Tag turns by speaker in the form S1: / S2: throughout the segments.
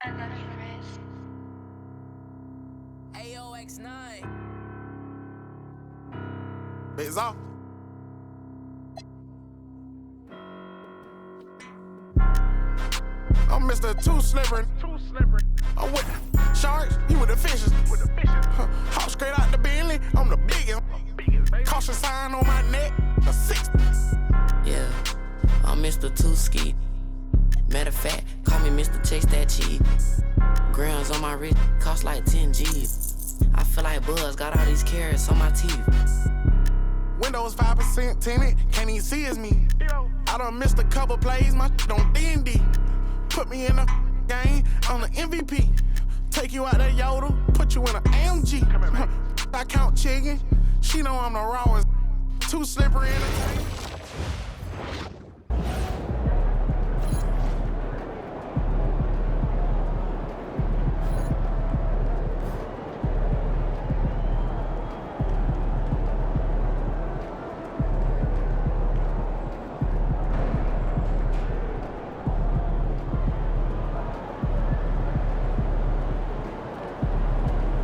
S1: I love you, Riz.
S2: AOX9.
S3: It's off. I'm Mr. Too Slippery. I'm with the sharks, you with the fishes. Hop straight out the Bentley, I'm the biggest. Caution sign on my neck, a 60.
S2: Yeah, I'm Mr. Two Ski. Matter of fact, call me Mr. Chase That Cheese. Grams on my wrist cost like 10 G's. I feel like Buzz got all these carrots on my teeth.
S3: Windows 5% tinted, can't even see it's me. I done missed a couple plays, my on D&D. Put me in the game, I'm the MVP. Take you out that Yoda, put you in an AMG. I count chicken, she know I'm the rawest. Too slippery in it.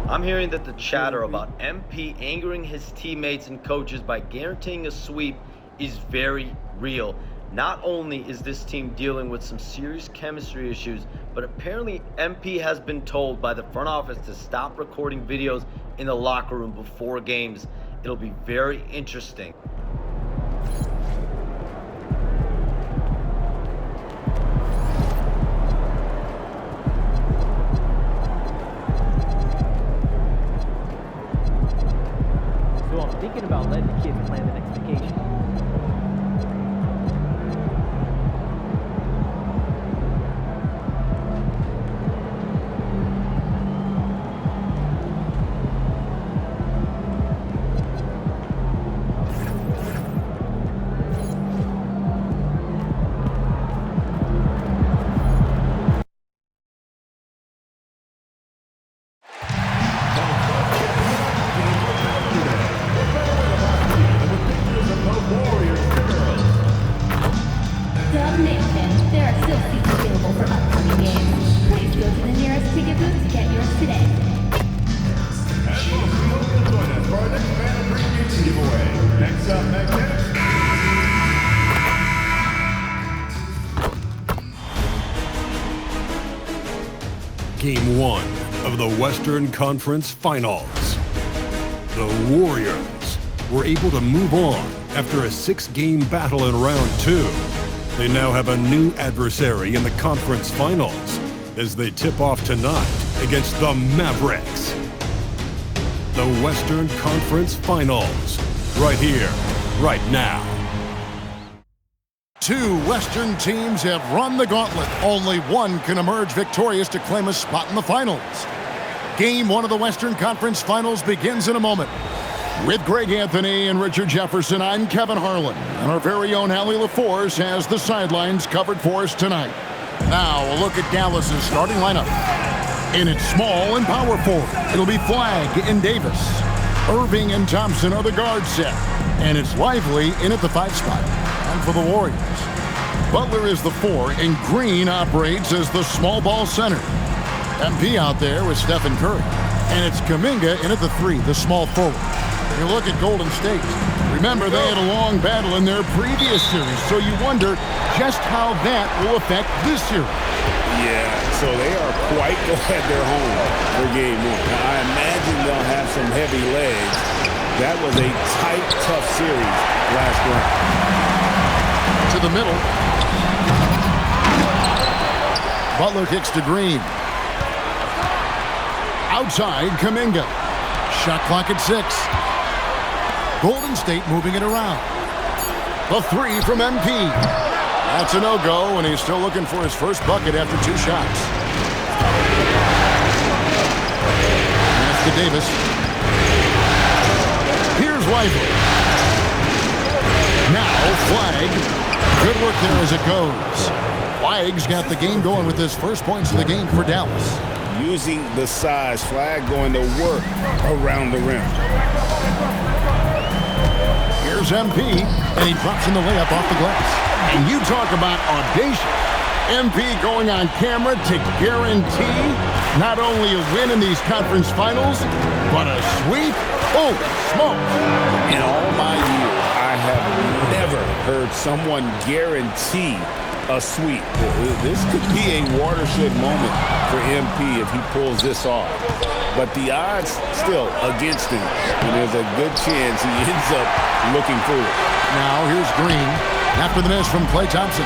S4: I'm hearing that the chatter about MP angering his teammates and coaches by guaranteeing a sweep is very real. Not only is this team dealing with some serious chemistry issues, but apparently MP has been told by the front office to stop recording videos in the locker room before games. It'll be very interesting.
S5: So I'm thinking about letting the kids plan the next vacation.
S6: Nation, there are still seats available for upcoming games. Please go to the nearest ticket booth to get yours today.
S7: And we'll join us for our next fan appreciation giveaway. Next up, Magnetic.
S8: Game 1 of the Western Conference Finals. The Warriors were able to move on after a 6-game battle in round 2. They now have a new adversary in the conference finals as they tip off tonight against the Mavericks. The Western Conference Finals, right here, right now.
S9: Two Western teams have run the gauntlet. Only one can emerge victorious to claim a spot in the finals. Game 1 of the Western Conference Finals begins in a moment. With Greg Anthony and Richard Jefferson, I'm Kevin Harlan. And our very own Allie LaForce has the sidelines covered for us tonight. Now, a look at Dallas's starting lineup. In its small and power forward, it'll be Flagg and Davis. Irving and Thompson are the guard set. And it's Lively in at the 5 spot. And for the Warriors, Butler is the 4, and Green operates as the small ball center. MP out there with Stephen Curry. And it's Kuminga in at the 3, the small forward. You look at Golden State. Remember, they had a long battle in their previous series, so you wonder just how that will affect this series.
S10: Yeah, so they are quite glad they're home for game 1. Now, I imagine they'll have some heavy legs. That was a tight, tough series last round.
S9: To the middle. Butler kicks to Green. Outside, Kuminga. Shot clock at 6. Golden State moving it around. The 3 from MP. That's a no-go, and he's still looking for his first bucket after 2 shots. That's to Davis. Here's Lively. Now Flagg. Good work there as it goes. Flagg's got the game going with his first points of the game for Dallas.
S10: Using the size, Flagg going to work around the rim.
S9: Here's MP, and he drops in the layup off the glass. And you talk about audacious. MP going on camera to guarantee not only a win in these conference finals, but a sweep? Oh, smoke!
S10: In all my years, I have never heard someone guarantee a sweep. This could be a watershed moment for MP if he pulls this off. But the odds still against him, and there's a good chance he ends up looking foolish.
S9: Now here's Green after the miss from Klay Thompson.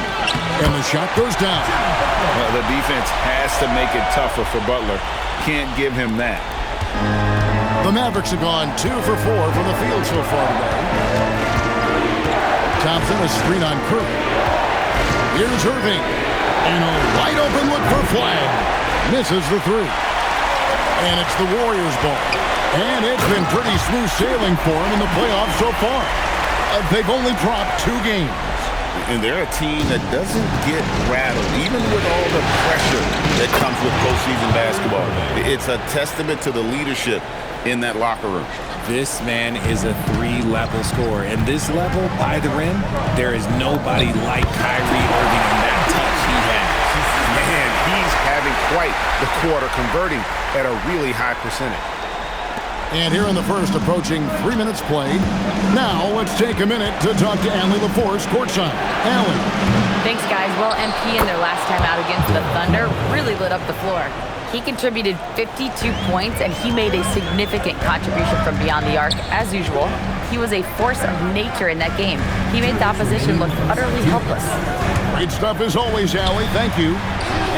S9: And the shot goes down.
S10: Well, the defense has to make it tougher for Butler. Can't give him that.
S9: The Mavericks have gone 2 for 4 from the field so far today. Thompson, a screen on Curry. Here's Irving. And a wide open look for Flag. Misses the three. And it's the Warriors' ball. And it's been pretty smooth sailing for them in the playoffs so far. They've only dropped 2 games.
S10: And they're a team that doesn't get rattled, even with all the pressure that comes with postseason basketball. It's a testament to the leadership in that locker room.
S1: This man is a 3-level scorer. And this level, by the rim, there is nobody like Kyrie Irving in that touch he has.
S10: Man, he's having quite the quarter, converting at a really high percentage.
S9: And here in the first, approaching 3 minutes played. Now let's take a minute to talk to Allie LaForce courtside. Allie.
S11: Thanks, guys. Well, MP in their last time out against the Thunder really lit up the floor. He contributed 52 points, and he made a significant contribution from beyond the arc, as usual. He was a force of nature in that game. He made the opposition look utterly helpless.
S9: Great stuff as always, Allie. Thank you.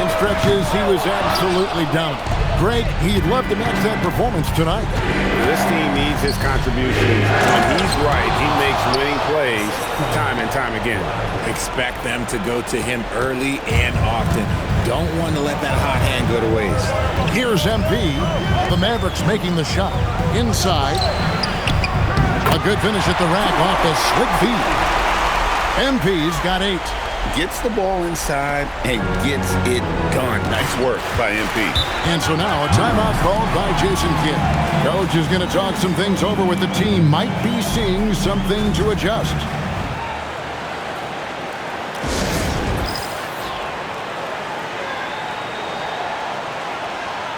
S9: In stretches, he was absolutely dominant. Greg, he'd love to match that performance tonight.
S10: This team needs his contributions. When he's right, he makes winning plays time and time again.
S1: Expect them to go to him early and often. Don't want to let that hot hand go to waste.
S9: Here's MP. The Mavericks making the shot. Inside. A good finish at the rack off the slick feed. MP's got 8.
S10: Gets the ball inside and gets it done. Nice work by MP.
S9: And so now a timeout called by Jason Kidd. Coach is going to talk some things over with the team. Might be seeing something to adjust.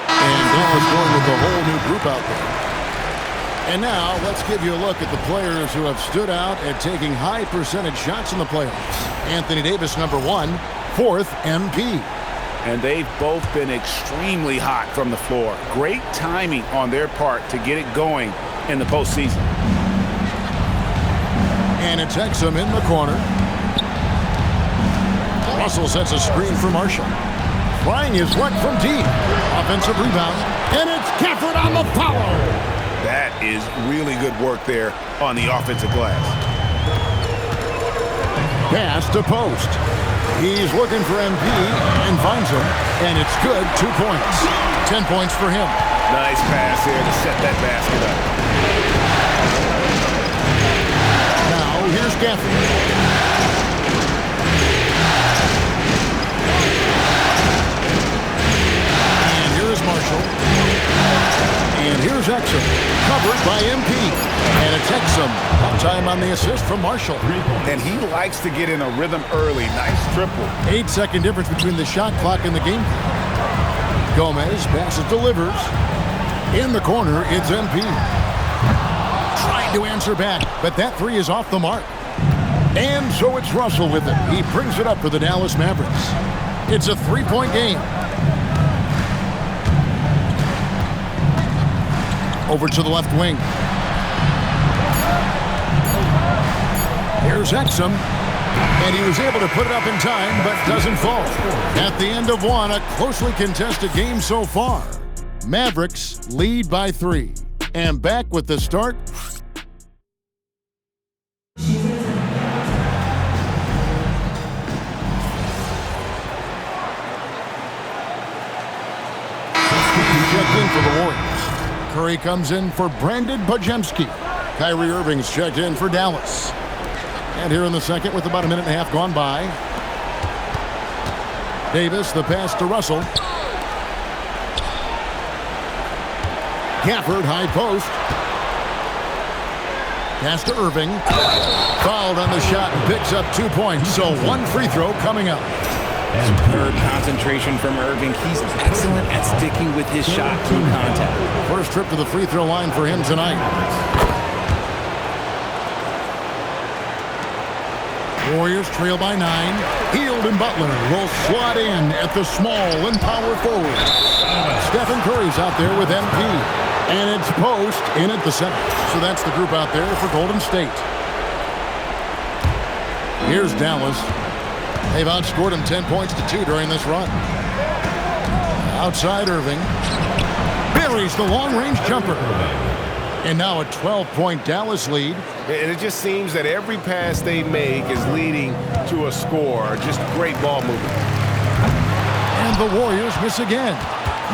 S9: And Dallas going with a whole new group out there. And now, let's give you a look at the players who have stood out at taking high percentage shots in the playoffs. Anthony Davis, number 1, 4th, MP.
S10: And they've both been extremely hot from the floor. Great timing on their part to get it going in the postseason.
S9: And it's Exum in the corner. Russell sets a screen for Marshall. Flying his one from deep. Offensive rebound. And it's Gafford on the foul.
S10: That is really good work there on the offensive glass.
S9: Pass to post. He's looking for MP and finds him. And it's good. 2 points. 10 points for him.
S10: Nice pass there to set that basket up.
S9: Now here's Gafford. And here's Marshall. And here's Exum, covered by MP. And it's Exum. Time on the assist from Marshall.
S10: And he likes to get in a rhythm early. Nice triple.
S9: 8-second difference between the shot clock and the game clock. Gomez passes, delivers. In the corner, it's MP. Trying to answer back, but that 3 is off the mark. And so it's Russell with it. He brings it up for the Dallas Mavericks. It's a 3-point game. Over to the left wing. Here's Exum. And he was able to put it up in time, but doesn't fall. At the end of 1, a closely contested game so far. Mavericks lead by 3. And back with the start. Checked in for the Warriors. Curry comes in for Brandon Bajemski. Kyrie Irving's checked in for Dallas. And here in the second with about a minute and a half gone by. Davis, the pass to Russell. Gafford, high post. Pass to Irving. Fouled on the shot and picks up 2 points. So 1 free throw coming up.
S1: Superb concentration from Irving. He's excellent at sticking with his shot through contact.
S9: First trip to the free throw line for him tonight. Warriors trail by 9. Hield and Butler will slot in at the small and power forward. Stephen Curry's out there with MP. And it's Post in at the center. So that's the group out there for Golden State. Here's Dallas. They've outscored him 10 points to 2 during this run. Outside Irving. Buries the long-range jumper. And now a 12-point Dallas lead.
S10: And it just seems that every pass they make is leading to a score. Just great ball movement.
S9: And the Warriors miss again.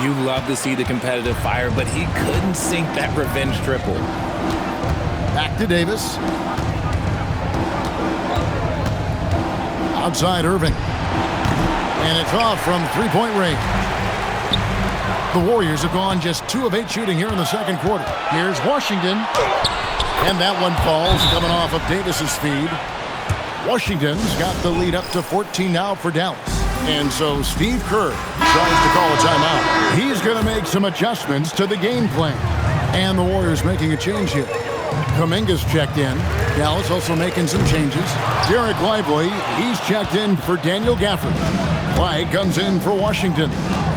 S1: You love to see the competitive fire, but he couldn't sink that revenge triple.
S9: Back to Davis. Outside Irving. And it's off from three-point range. The Warriors have gone just 2 of 8 shooting here in the second quarter. Here's Washington. And that one falls, coming off of Davis's feed. Washington's got the lead up to 14 now for Dallas. And so Steve Kerr tries to call a timeout. He's going to make some adjustments to the game plan. And the Warriors making a change here. Kuminga's checked in. Dallas also making some changes. Derek Lively, he's checked in for Daniel Gafford. Clyde comes in for Washington.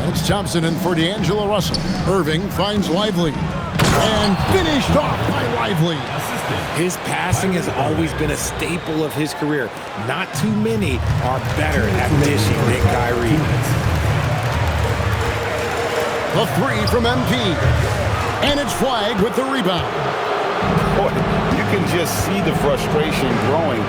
S9: It's Thompson in for D'Angelo Russell. Irving finds Lively. And finished off by Lively.
S1: His passing has always been a staple of his career. Not too many are better at dishing than Kyrie.
S9: The three from MP. And it's flagged with the rebound.
S10: Boy, you can just see the frustration growing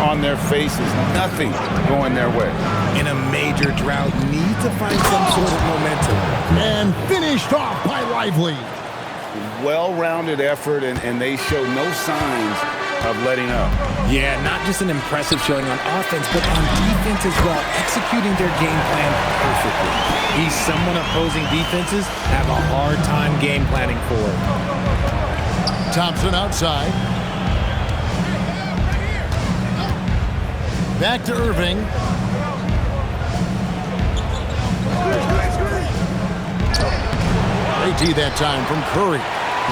S10: on their faces. Nothing going their way.
S1: In a major drought, need to find some sort of momentum.
S9: And finished off by Lively.
S10: Well-rounded effort, and they show no signs of letting up.
S1: Yeah, not just an impressive showing on offense, but on defense as well, executing their game plan perfectly. He's someone opposing defenses have a hard time game planning for.
S9: Thompson outside. Back to Irving. AT that time from Curry.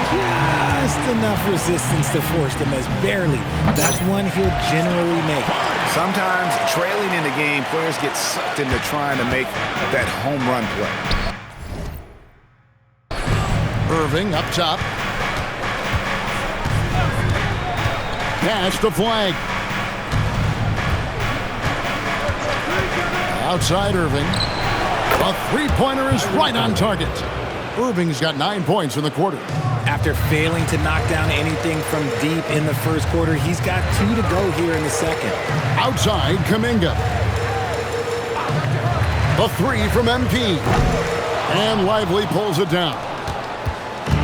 S1: Just enough resistance to force them as barely. That's one he'll generally make.
S10: Sometimes trailing in the game, players get sucked into trying to make that home run play.
S9: Irving up top. Pass the flag. Outside Irving. A three-pointer is right on target. Irving's got 9 points in the quarter.
S1: After failing to knock down anything from deep in the first quarter, he's got 2 to go here in the second.
S9: Outside Kuminga. The three from MP. And Lively pulls it down.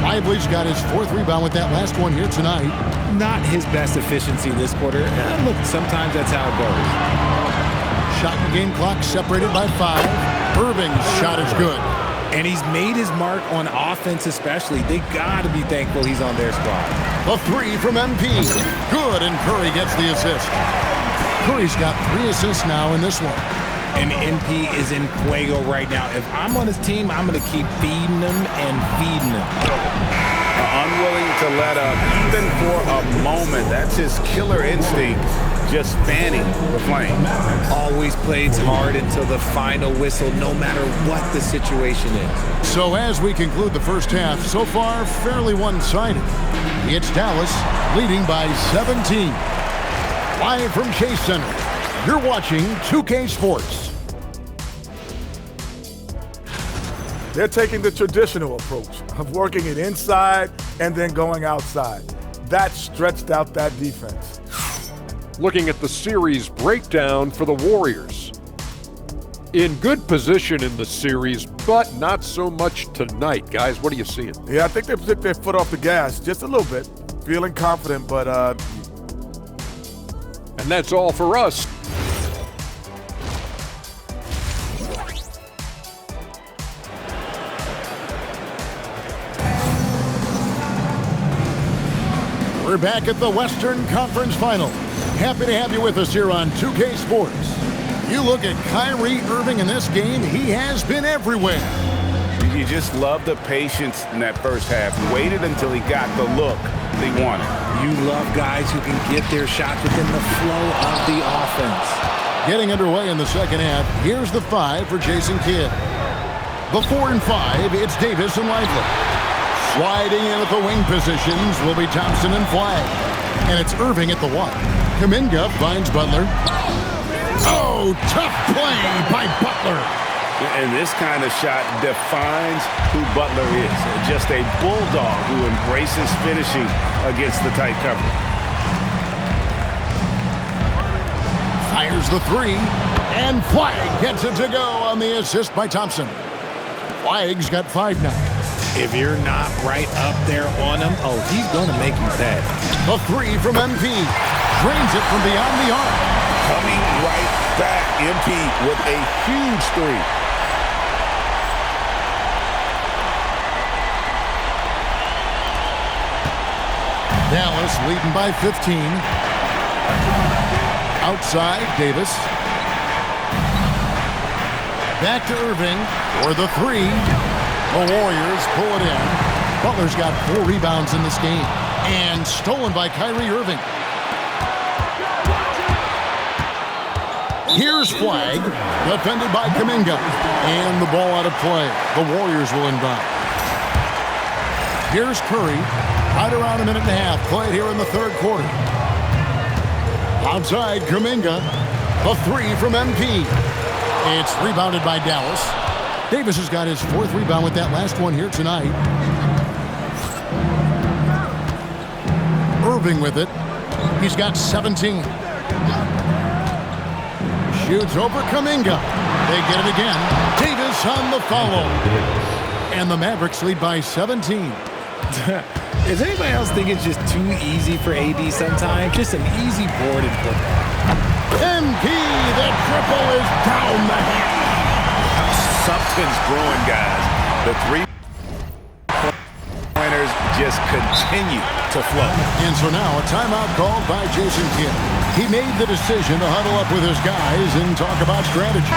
S9: Lively's got his 4th rebound with that last one here tonight.
S1: Not his best efficiency this quarter. Look, sometimes that's how it goes.
S9: Shot and game clock separated by 5. Irving's shot is good.
S1: And he's made his mark on offense especially. They got to be thankful he's on their squad.
S9: The three from MP. Good, and Curry gets the assist. Curry's got 3 assists now in this one.
S1: And MP is in fuego right now. If I'm on his team, I'm going to keep feeding him and feeding him.
S10: Unwilling to let up, even for a moment. That's his killer instinct, just fanning the flame.
S1: Always plays hard until the final whistle, no matter what the situation is.
S9: So as we conclude the first half, so far fairly one-sided. It's Dallas leading by 17. Live from Chase Center, you're watching 2K Sports.
S12: They're taking the traditional approach of working it inside and then going outside. That stretched out that defense.
S13: Looking at the series breakdown for the Warriors. In good position in the series, but not so much tonight. Guys, what are you seeing?
S12: Yeah, I think they took their foot off the gas just a little bit. Feeling confident, but...
S13: And that's all for us.
S9: We're back at the Western Conference Final. Happy to have you with us here on 2K Sports. You look at Kyrie Irving in this game, he has been everywhere.
S10: You just love the patience in that first half. Waited until he got the look they wanted.
S1: You love guys who can get their shots within the flow of the offense.
S9: Getting underway in the second half, here's the 5 for Jason Kidd. The 4 and 5, it's Davis and Lively. Sliding in at the wing positions will be Thompson and Flagg. And it's Irving at the 1. Kuminga finds Butler. Oh, tough play by Butler.
S10: And this kind of shot defines who Butler is. Just a bulldog who embraces finishing against the tight cover.
S9: Fires the 3, and Flagg gets it to go on the assist by Thompson. Flagg's got 5 now.
S1: If you're not right up there on him, oh, he's going to make you pay.
S9: The 3 from MP. Drains it from beyond the arc.
S10: Coming right back, MP with a huge 3.
S9: Dallas leading by 15. Outside, Davis. Back to Irving for the 3. The Warriors pull it in. Butler's got 4 rebounds in this game. And stolen by Kyrie Irving. Here's Flagg, defended by Kuminga. And the ball out of play. The Warriors will inbound. Here's Curry. Right around a minute and a half played here in the third quarter. Outside, Kuminga. The 3 from MP. It's rebounded by Dallas. Davis has got his 4th rebound with that last one here tonight. Irving with it. He's got 17. Shoots over Kuminga. They get it again. Davis on the follow. And the Mavericks lead by 17.
S1: Does anybody else think it's just too easy for AD sometimes? Just an easy board in football.
S9: MP, the triple is down the hill.
S10: Something's brewing, guys. The 3-pointers just continue to flow.
S9: And so now a timeout called by Jason Kidd. He made the decision to huddle up with his guys and talk about strategy.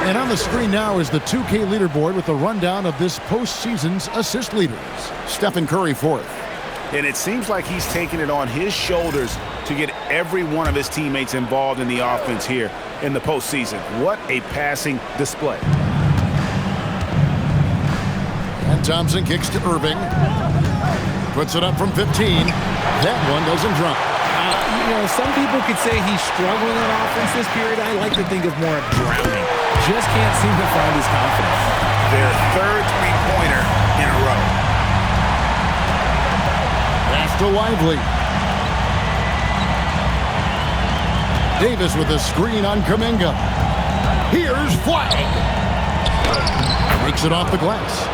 S9: And on the screen now is the 2K leaderboard with a rundown of this postseason's assist leaders. Stephen Curry 4th.
S10: And it seems like he's taking it on his shoulders to get every one of his teammates involved in the offense here in the postseason. What a passing display.
S9: And Thompson kicks to Irving. Puts it up from 15. That one doesn't drop.
S1: Some people could say he's struggling on offense this period. I like to think of more of drowning. Just can't seem to find his confidence.
S10: Their 3rd 3-pointer in a row.
S9: Pass to Lively. Davis with a screen on Kuminga. Here's Flagg. Makes it off the glass.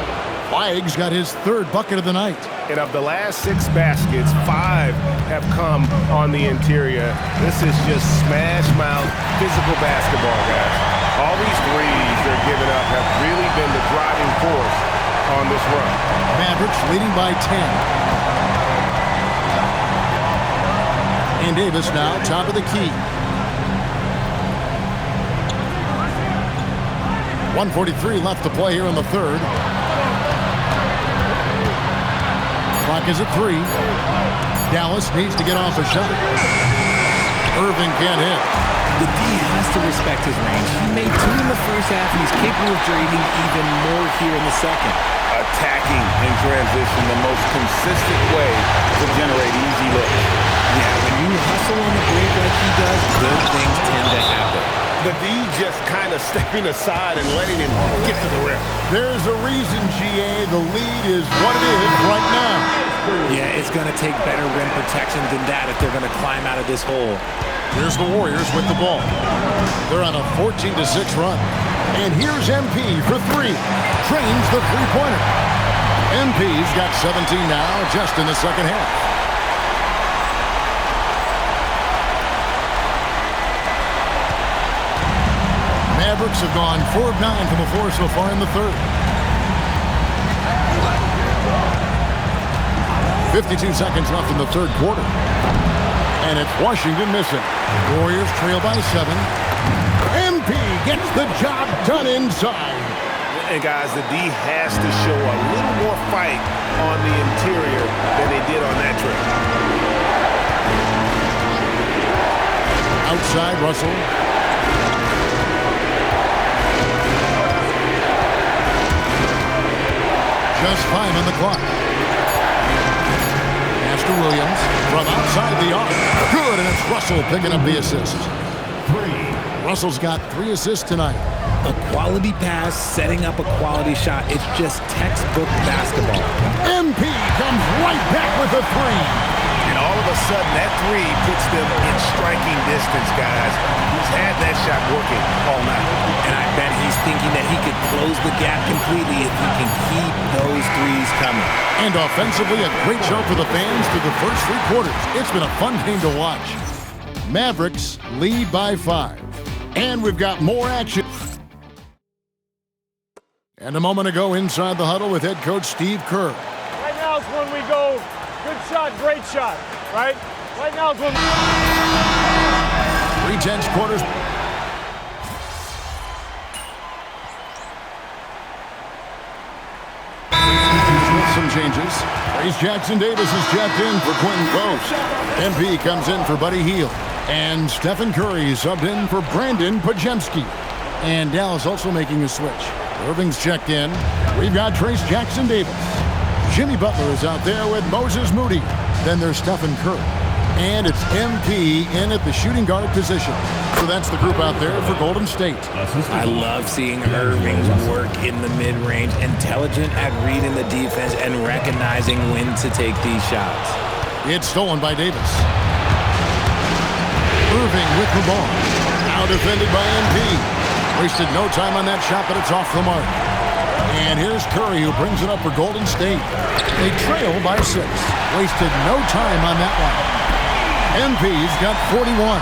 S9: Flagg's got his 3rd bucket of the night.
S10: And of the last 6 baskets, 5 have come on the interior. This is just smash mouth physical basketball, guys. All these threes they're giving up have really been the driving force on this run.
S9: Mavericks leading by 10. And Davis now top of the key. 1:43 left to play here in the third. Clock is at 3. Dallas needs to get off a shot. Irving can't hit.
S1: The D has to respect his range. He made 2 in the first half, and he's capable of draining even more here in the second.
S10: Attacking in transition, the most consistent way to generate easy looks.
S1: Yeah, when you hustle on the break like he does, good things tend to happen.
S10: The D just kind of stepping aside and letting him get to the rim.
S9: There's a reason, GA, the lead is what it is right now.
S1: Yeah, it's going to take better rim protection than that if they're going to climb out of this hole.
S9: Here's the Warriors with the ball. They're on a 14-6 run. And here's MP for 3. Trains the 3-pointer. MP's got 17 now just in the second half. Mavericks have gone 4 of 9 from the floor so far in the third. 52 seconds left in the third quarter. And it's Washington missing. Warriors trail by 7. MP gets the job done inside.
S10: And guys, the D has to show a little more fight on the interior than they did on that trip.
S9: Outside, Russell. Just 5 on the clock. Pass to Williams from outside the arc. Good, and it's Russell picking up the assist. Russell's got 3 assists tonight.
S1: A quality pass, setting up a quality shot. It's just textbook basketball.
S9: MP comes right back with a 3.
S10: And all of a sudden, that 3 puts them in striking distance, guys. He's had that shot working all night.
S1: And I bet he's thinking that he could close the gap completely if he can keep those threes coming.
S9: And offensively, a great show for the fans through the first 3 quarters. It's been a fun game to watch. Mavericks lead by 5. And we've got more action. And a moment ago inside the huddle with head coach Steve Kerr.
S14: Right now is when we go, good shot, great shot, right? Right now is when
S9: 3 quarters. With some changes. Trace Jackson-Davis is checked in for Quentin Coast. MP comes in for Buddy Hield. And Stephen Curry subbed in for Brandon Pajemski. And Dallas also making a switch. Irving's checked in. We've got Trace Jackson-Davis. Jimmy Butler is out there with Moses Moody. Then there's Stephen Curry. And it's MP in at the shooting guard position. So that's the group out there for Golden State.
S1: I love seeing Irving work in the mid-range, intelligent at reading the defense and recognizing when to take these shots.
S9: It's stolen by Davis. Irving with the ball. Now defended by MP. Wasted no time on that shot, but it's off the mark. And here's Curry, who brings it up for Golden State. They trail by 6. Wasted no time on that one. MP's got 41.
S10: Yeah,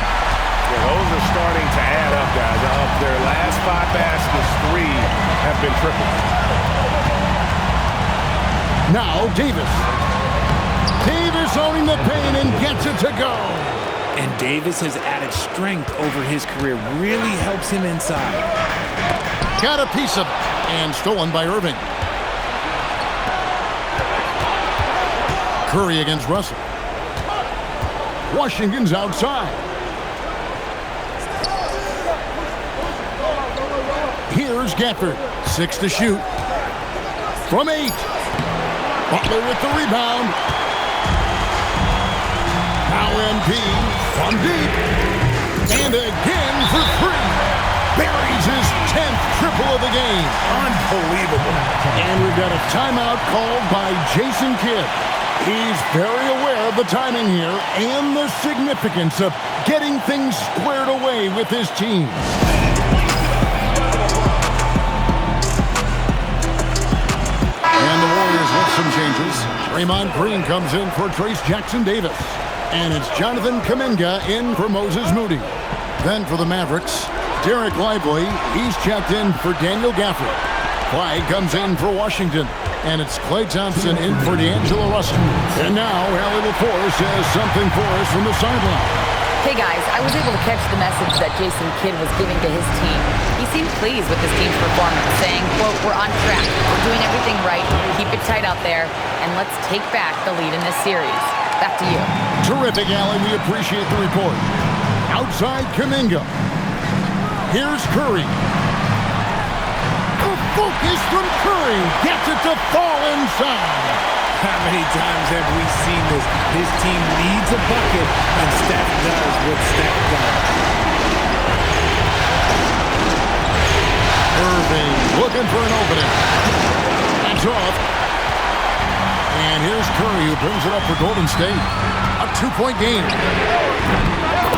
S10: those are starting to add up, guys. Of their last 5 baskets, 3 have been tripled.
S9: Now Davis. Davis owning the paint and gets it to go.
S1: And Davis has added strength over his career. Really helps him inside.
S9: Got a piece of it. And stolen by Irving. Curry against Russell. Washington's outside. Here's Gafford. 6 to shoot. From 8. Butler with the rebound. Now MP from deep. And again for 3. Buries his 10th triple of the game.
S10: Unbelievable.
S9: And we've got a timeout called by Jason Kidd. He's very aware of the timing here and the significance of getting things squared away with his team. And the Warriors with some changes. Draymond Green comes in for Trace Jackson-Davis. And it's Jonathan Kuminga in for Moses Moody. Then for the Mavericks, Derek Lively, he's checked in for Daniel Gafford. Clyde comes in for Washington. And it's Klay Thompson in for D'Angelo Russell. And now, Allie LaForce has something for us from the sideline.
S11: Hey guys, I was able to catch the message that Jason Kidd was giving to his team. He seemed pleased with his team's performance, saying, quote, "We're on track. We're doing everything right. Keep it tight out there. And let's take back the lead in this series." Back to you.
S9: Terrific, Allie. We appreciate the report. Outside Kuminga. Here's Curry. The focus from Curry gets it to fall inside.
S1: How many times have we seen this? His team needs a bucket, and Steph does what Steph does.
S9: Irving looking for an opening. That's off. And here's Curry, who brings it up for Golden State. A 2-point game.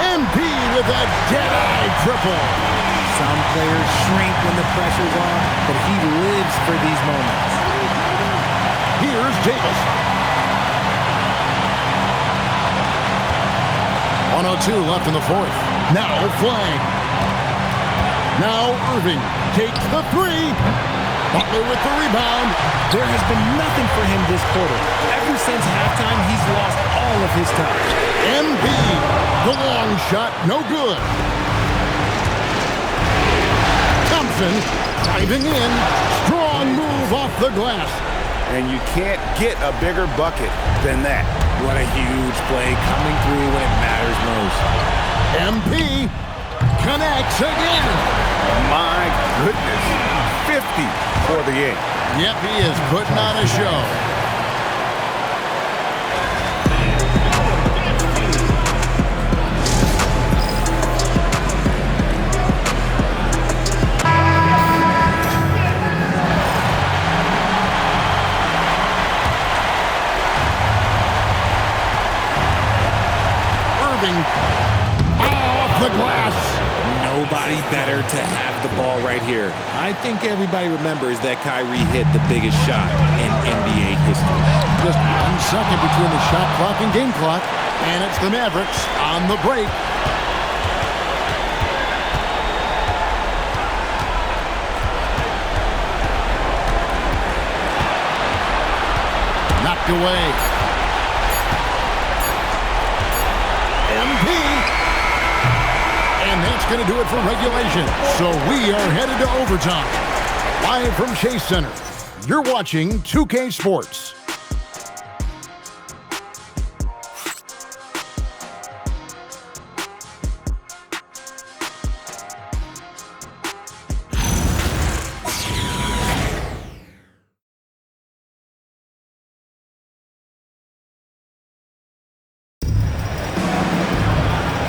S9: MP with a dead-eye triple.
S1: Some players shrink when the pressure's on, but he lives for these moments.
S9: Here's Davis. 1:02 left in the 4th. Now flag. Now Irving takes the 3. Butler with the rebound.
S1: There has been nothing for him this quarter. Ever since halftime, he's lost all of his touch.
S9: MP, the long shot, no good. Thompson diving in. Strong move off the glass.
S10: And you can't get a bigger bucket than that.
S1: What a huge play coming through when it matters most.
S9: MP connects again.
S10: My goodness. 50 for the game.
S9: Yep, he is putting on a show. Off the glass.
S1: Nobody better to have the ball right here. I think everybody remembers that Kyrie hit the biggest shot in NBA history.
S9: Just 1 second between the shot clock and game clock, and it's the Mavericks on the break. Knocked away. MP. And that's going to do it for regulation. So we are headed to overtime. Live from Chase Center, you're watching 2K Sports.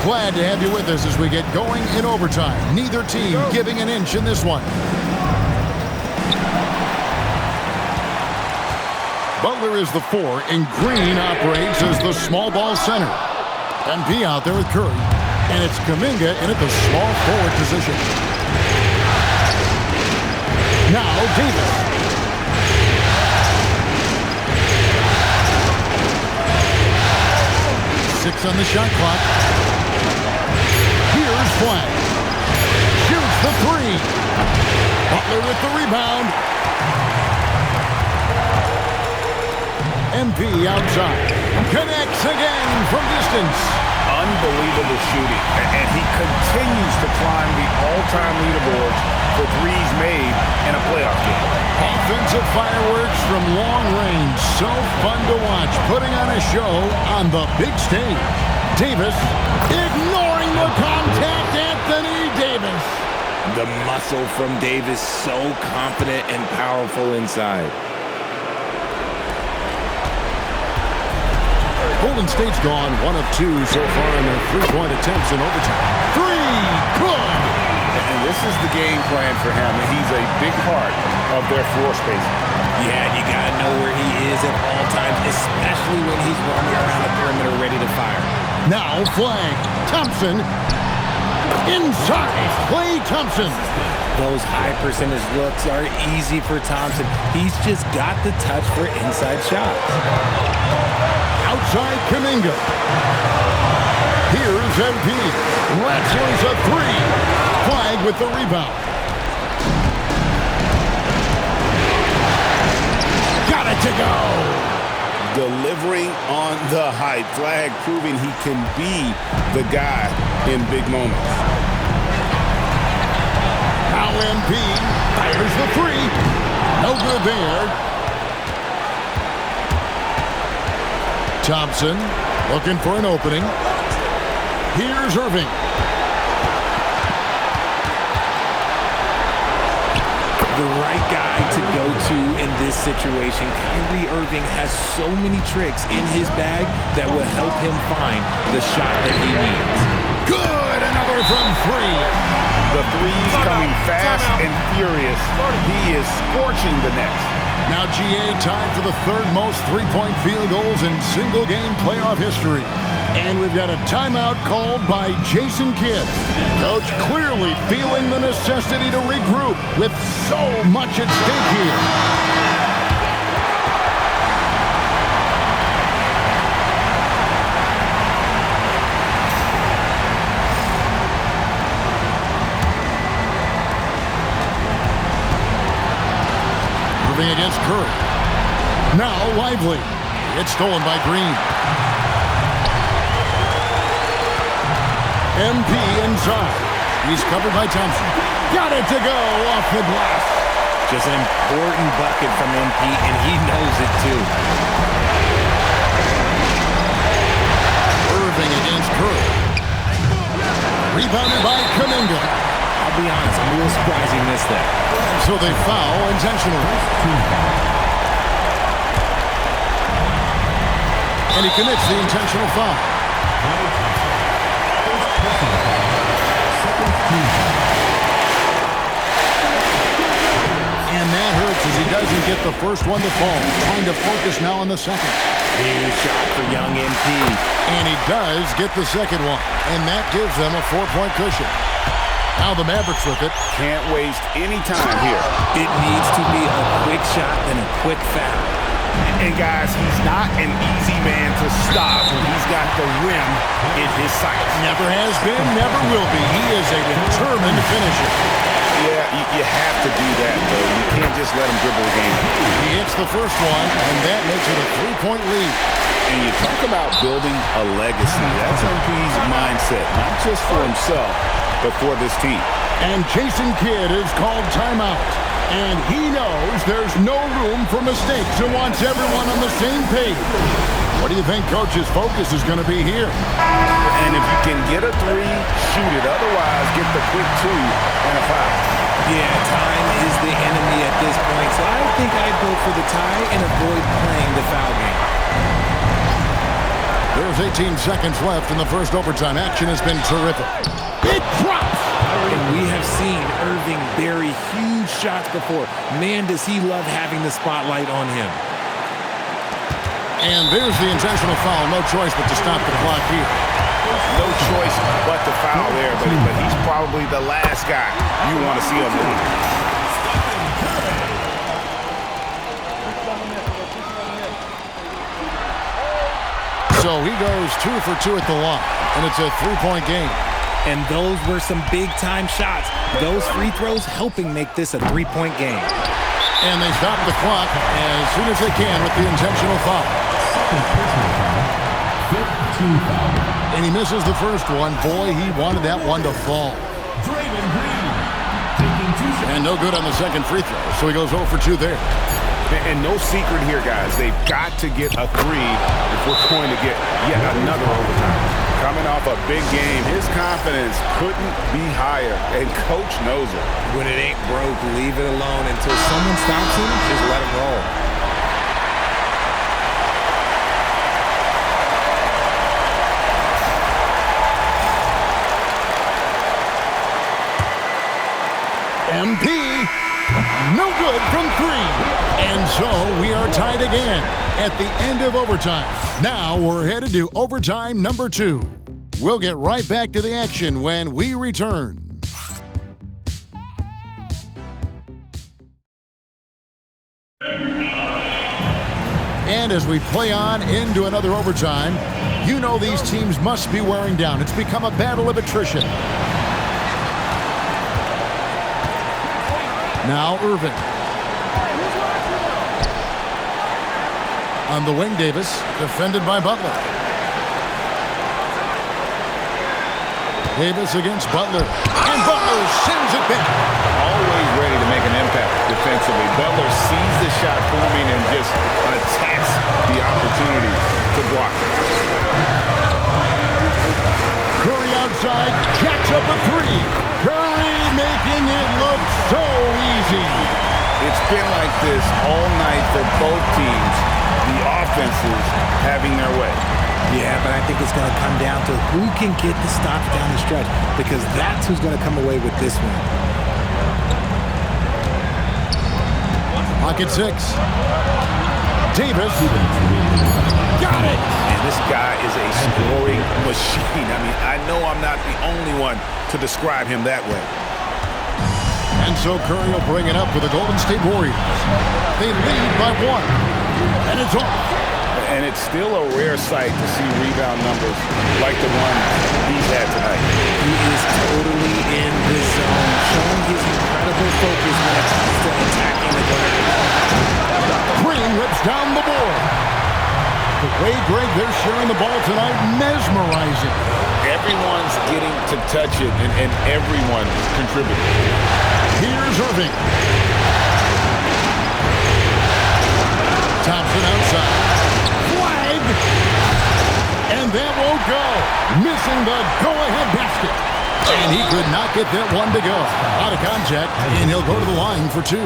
S9: Glad to have you with us as we get going in overtime. Neither team giving an inch in this one. Butler is the 4, and Green operates as the small ball center. MP out there with Curry, and it's Kuminga in at the small forward position. Now Davis. Six on the shot clock. Here's Flag. Shoots the 3. Butler with the rebound. MP outside. Connects again from distance.
S10: Unbelievable shooting. And he continues to climb the all-time leaderboards for threes made in a playoff game.
S9: Offensive fireworks from long range. So fun to watch. Putting on a show on the big stage. Davis ignoring the contact. Anthony Davis.
S1: The muscle from Davis, so confident and powerful inside.
S9: Golden State's gone 1 of 2 so far in their three-point attempts in overtime. 3, good!
S10: And this is the game plan for him, and he's a big part of their floor spacing.
S1: Yeah, you gotta know where he is at all times, especially when he's roaming around the perimeter ready to fire.
S9: Now Flag. Thompson. Inside. Klay Thompson.
S1: Those high percentage looks are easy for Thompson. He's just got the touch for inside shots.
S9: Outside Kuminga. Here's MP. Wrestles a 3. Flag with the rebound. Got it to go.
S10: Delivering on the hype. Flag proving he can be the guy in big moments.
S9: Now MP fires the 3. No good there. Thompson looking for an opening. Here's Irving.
S1: The right guy to go to in this situation. Kyrie Irving has so many tricks in his bag that will help him find the shot that he needs.
S9: Good! Another from 3.
S10: The threes coming fast and furious. He is scorching the nets.
S9: Now GA tied for the 3rd most three-point field goals in single-game playoff history. And we've got a timeout called by Jason Kidd. Coach clearly feeling the necessity to regroup with so much at stake here. Against Curry. Now Lively. It's stolen by Green. MP inside. He's covered by Thompson. Got it to go off the glass.
S1: Just an important bucket from MP, and he knows it too.
S9: Irving against Curry. Rebounded by Kuminga.
S1: I'll be honest, I'm a little surprised he missed that.
S9: So they foul intentionally. And he commits the intentional foul. And that hurts as he doesn't get the first one to fall. Trying to focus now on the second.
S1: Huge shot for young MP.
S9: And he does get the second one. And that gives them a 4-point cushion. Now the Mavericks with it.
S10: Can't waste any time here.
S1: It needs to be a quick shot and a quick foul.
S15: And guys, he's not an easy man to stop when he's got the rim in his sights.
S9: Never has been, never will be. He is a determined finisher.
S10: Yeah, you have to do that, though. You can't just let him dribble the game.
S9: He hits the first one, and that makes it a 3-point lead.
S10: And you talk about building a legacy. That's MP's mindset, not just for himself, but for this team.
S9: And Jason Kidd is called timeout. And he knows there's no room for mistakes and wants everyone on the same page. What do you think Coach's focus is going to be here?
S10: And if you can get a three, shoot it. Otherwise, get the quick two and a foul.
S1: Yeah, time is the enemy at this point. So I think I'd go for the tie and avoid playing the foul game.
S9: There's 18 seconds left in the first overtime. Action has been terrific. It drops!
S1: And we have seen Irving bury huge shots before. Man, does he love having the spotlight on him.
S9: And there's the intentional foul. No choice but to stop the clock here.
S10: No choice but to foul there, but he's probably the last guy you want to see him leave.
S9: So he goes 2 for 2 at the line, and it's a 3-point game.
S1: And those were some big-time shots. Those free throws helping make this a 3-point game.
S9: And they stop the clock as soon as they can with the intentional foul. And he misses the first one. Boy, he wanted that one to fall. And no good on the second free throw, so he goes 0 for 2 there.
S10: And no secret here, guys. They've got to get a three if we're going to get yet another overtime. Coming off a big game, his confidence couldn't be higher, and Coach knows it.
S1: When it ain't broke, leave it alone until someone stops him. Just let him roll.
S9: MP, no good from 3. And so we are tied again at the end of overtime. Now we're headed to overtime number 2. We'll get right back to the action when we return. And as we play on into another overtime, you know these teams must be wearing down. It's become a battle of attrition. Now Irving. On the wing, Davis, defended by Butler. Davis against Butler. And Butler sends it back.
S10: Always ready to make an impact defensively. Butler sees the shot forming and just attacks the opportunity to block it.
S9: Curry outside, jacks up a 3. Curry making it look so easy.
S10: It's been like this all night for both teams. The offenses having their way.
S1: Yeah, but I think it's going to come down to who can get the stops down the stretch, because that's who's going to come away with this one.
S9: Pocket 6. Davis.
S10: Got it. And this guy is a scoring machine. I mean, I know I'm not the only one to describe him that way.
S9: And so Curry will bring it up for the Golden State Warriors. They lead by 1. And it's off.
S10: And it's still a rare sight to see rebound numbers like the one he's had tonight.
S1: He is totally in this zone, showing his incredible focus when it comes to attacking the guard.
S9: Green rips down the board. The way, Greg, they're sharing the ball tonight, mesmerizing.
S10: Everyone's getting to touch it, and everyone's contributing.
S9: Here's Irving. Thompson outside. Flag! And that won't go. Missing the go-ahead basket. And he could not get that one to go. Out of contact, and he'll go to the line for two.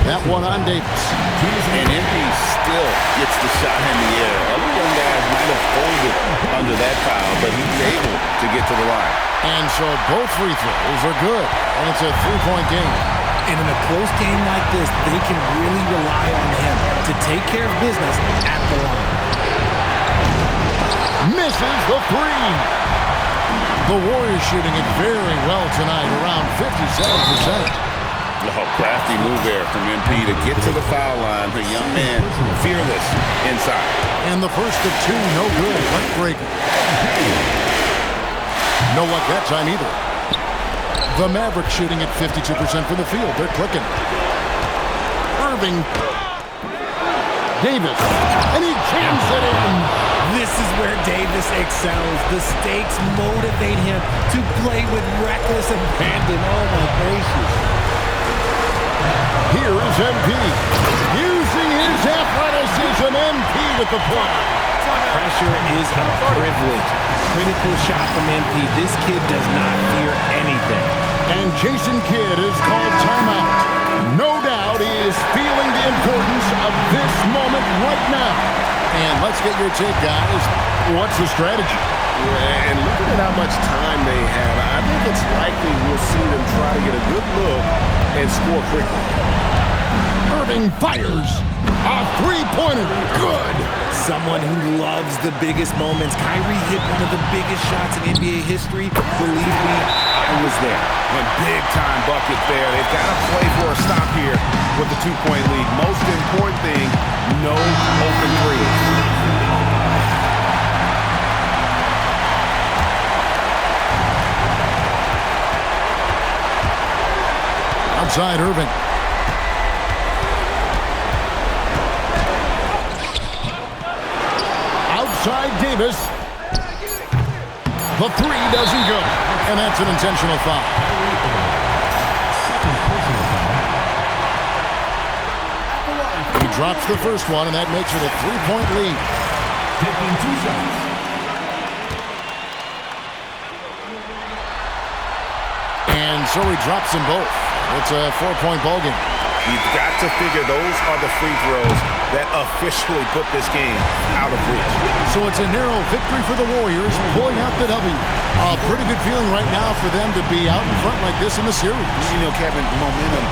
S9: That one on Davis.
S10: And MP still gets the shot in the air. Other young guys might have folded under that foul, but he's able to get to the line.
S9: And so both free throws are good. And it's a three-point game.
S1: And in a close game like this, they can really rely on him to take care of business at the line.
S9: Misses the three. The Warriors shooting it very well tonight, around 57%.
S10: Oh, crafty move there from MP to get to the foul line. The young man, fearless inside.
S9: And the first of two, no good. Heartbreaker. No luck that time either. The Mavericks shooting at 52% from the field. They're clicking. Irving. Davis. And he jams it in.
S1: This is where Davis excels. The stakes motivate him to play with reckless abandon. Oh, my gracious.
S9: Here is MP. Using his athleticism, MP with the point.
S1: Pressure is a privilege. Critical shot from MP. This kid does not fear anything.
S9: And Jason Kidd is called timeout. No doubt he is feeling the importance of this moment right now. And let's get your take, guys. What's the strategy?
S10: Yeah, and looking at how much time they have, I think it's likely we'll see them try to get a good look and score quickly.
S9: Irving fires. A three-pointer. Good.
S1: Someone who loves the biggest moments. Kyrie hit one of the biggest shots in NBA history. Believe me, I was there.
S10: And big-time bucket there. They've got to play for a stop here with the two-point lead. Most important thing, no open threes.
S9: Outside Irving. Outside Davis. The three doesn't go. And that's an intentional foul. He drops the first one, and that makes it a three-point lead.
S7: Taking 2 shots.
S9: And so he drops them both. It's a 4-point ball game.
S10: You've got to figure those are the free throws that officially put this game out of reach.
S9: So it's a narrow victory for the Warriors, pulling out the W. A pretty good feeling right now for them to be out in front like this in the series.
S10: You know, Kevin, momentum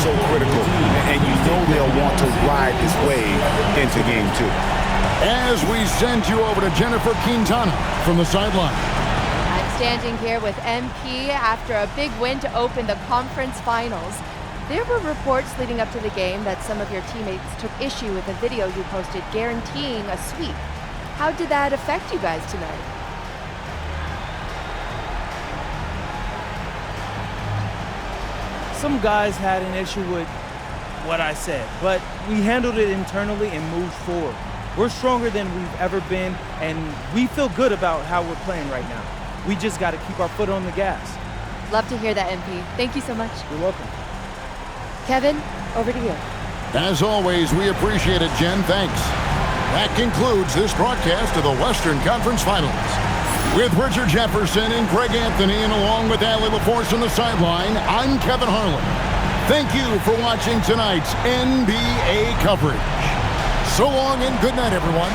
S10: so critical, and you know they'll want to ride this wave into game 2.
S9: As we send you over to Jennifer Quintana from the sideline.
S16: I'm standing here with MP after a big win to open the conference finals. There were reports leading up to the game that some of your teammates took issue with a video you posted guaranteeing a sweep. How did that affect you guys tonight?
S5: Some guys had an issue with what I said, but we handled it internally and moved forward. We're stronger than we've ever been, and we feel good about how we're playing right now. We just got to keep our foot on the gas.
S16: Love to hear that, MP. Thank you so much.
S5: You're welcome.
S16: Kevin, over to you.
S9: As always, we appreciate it, Jen. Thanks. That concludes this broadcast of the Western Conference Finals. With Richard Jefferson and Greg Anthony, and along with Allie LaForce on the sideline, I'm Kevin Harlan. Thank you for watching tonight's NBA coverage. So long and good night, everyone.